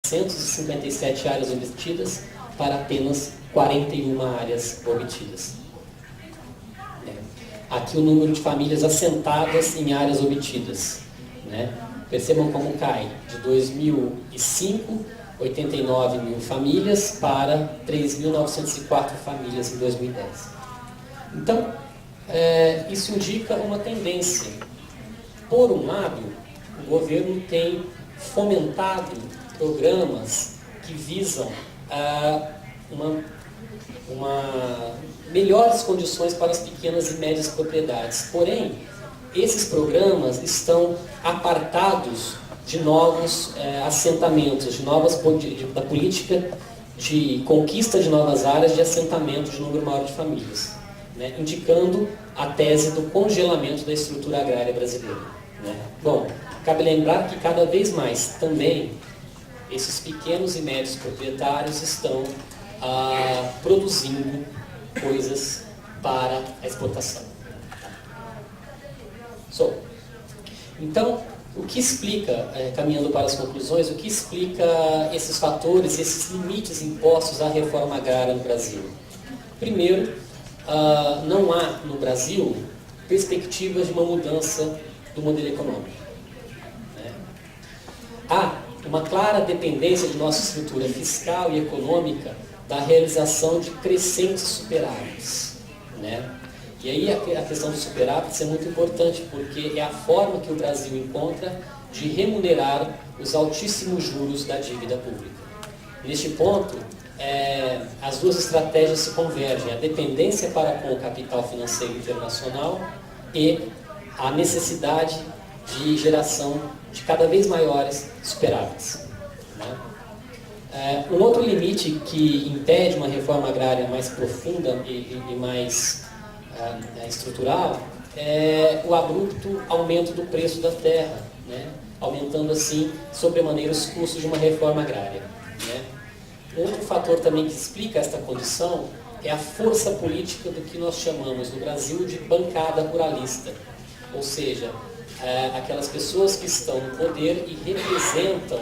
757 áreas obtidas para apenas 41 áreas obtidas. Aqui o número de famílias assentadas em áreas obtidas. Percebam como cai, de 2005, 89 mil famílias para 3.904 famílias em 2010. Então, isso indica uma tendência. Por um lado, o governo tem fomentado programas que visam melhores condições para as pequenas e médias propriedades. Porém, esses programas estão apartados de novos assentamentos, da política de conquista de novas áreas de assentamento de número maior de famílias, indicando a tese do congelamento da estrutura agrária brasileira. Bom, cabe lembrar que cada vez mais também esses pequenos e médios proprietários estão produzindo coisas para a exportação. Então, o que explica, caminhando para as conclusões, o que explica esses fatores, esses limites impostos à reforma agrária no Brasil? Primeiro, não há no Brasil perspectivas de uma mudança do modelo econômico. Há uma clara dependência de nossa estrutura fiscal e econômica da realização de crescentes superávites. E aí a questão dos superávites é muito importante, porque é a forma que o Brasil encontra de remunerar os altíssimos juros da dívida pública. Neste ponto, as duas estratégias se convergem, a dependência para com o capital financeiro internacional e a necessidade de geração de cada vez maiores superávites. Um outro limite que impede uma reforma agrária mais profunda e mais estrutural é o abrupto aumento do preço da terra, aumentando assim sobremaneira os custos de uma reforma agrária. Outro fator também que explica esta condição é a força política do que nós chamamos no Brasil de bancada ruralista, ou seja, aquelas pessoas que estão no poder e representam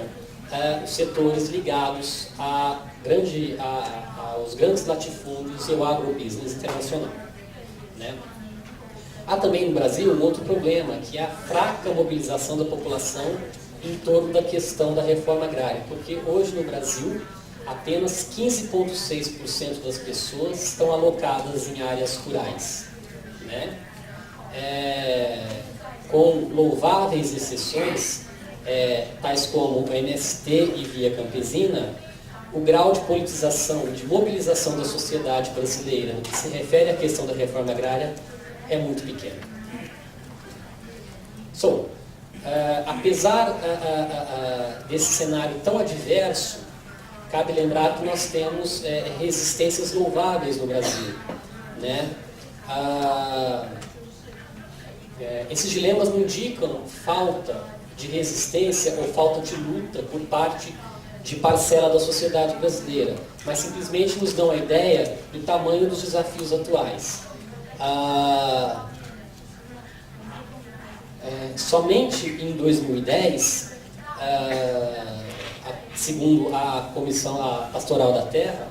os setores ligados aos grandes latifúndios e ao agrobusiness internacional. Há também no Brasil um outro problema, que é a fraca mobilização da população em torno da questão da reforma agrária, porque hoje no Brasil apenas 15,6% das pessoas estão alocadas em áreas rurais. Com louváveis exceções, tais como o MST e Via Campesina, o grau de politização, de mobilização da sociedade brasileira no que se refere à questão da reforma agrária é muito pequeno. Apesar desse cenário tão adverso, cabe lembrar que nós temos resistências louváveis no Brasil. Esses dilemas não indicam falta de resistência ou falta de luta por parte de parcela da sociedade brasileira, mas simplesmente nos dão a ideia do tamanho dos desafios atuais. Somente em 2010, segundo a Comissão Pastoral da Terra,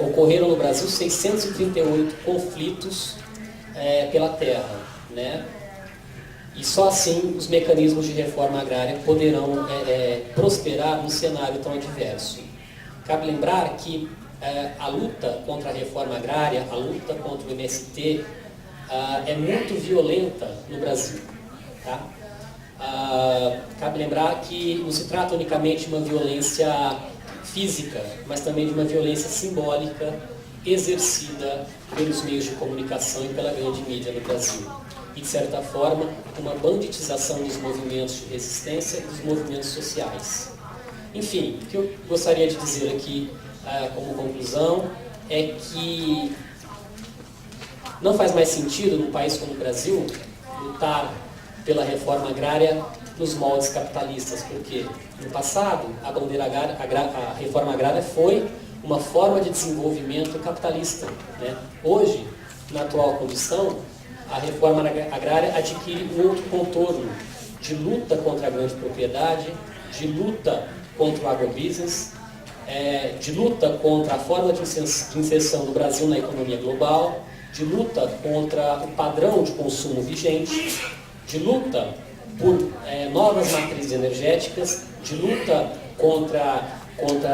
ocorreram no Brasil 638 conflitos pela terra, E só assim os mecanismos de reforma agrária poderão prosperar num cenário tão adverso. Cabe lembrar que a luta contra a reforma agrária, a luta contra o MST, é muito violenta no Brasil. Cabe lembrar que não se trata unicamente de uma violência física, mas também de uma violência simbólica exercida pelos meios de comunicação e pela grande mídia no Brasil. E, de certa forma, uma banditização dos movimentos de resistência e dos movimentos sociais. Enfim, o que eu gostaria de dizer aqui como conclusão é que não faz mais sentido, num país como o Brasil, lutar pela reforma agrária nos moldes capitalistas, porque no passado a reforma agrária foi uma forma de desenvolvimento capitalista. Hoje, na atual condição, a reforma agrária adquire um outro contorno de luta contra a grande propriedade, de luta contra o agrobusiness, de luta contra a forma de inserção do Brasil na economia global, de luta contra o padrão de consumo vigente, de luta por novas matrizes energéticas, de luta contra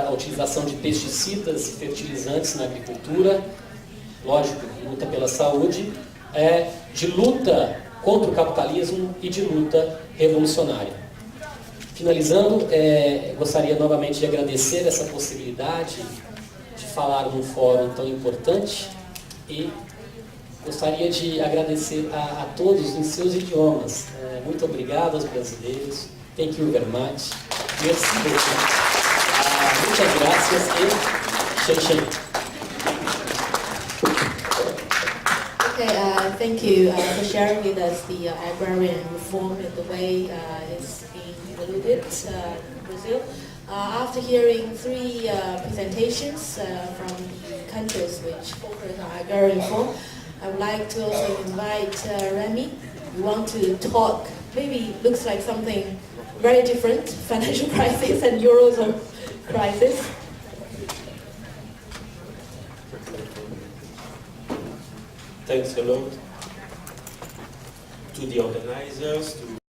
a utilização de pesticidas e fertilizantes na agricultura, lógico, luta pela saúde, de luta contra o capitalismo e de luta revolucionária. Finalizando, gostaria novamente de agradecer essa possibilidade de falar num fórum tão importante e gostaria de agradecer a todos em seus idiomas. Muito obrigado aos brasileiros. Thank you very much. Merci beaucoup. Muchas gracias e xexen. Okay, thank you for sharing with us the agrarian reform and the way it's being evoluted in Brazil. After hearing three presentations from the countries which focus on agrarian reform, I would like to also invite Remy. We want to talk, maybe looks like something very different, financial crisis and Eurozone crisis. Thanks a lot to the organizers, to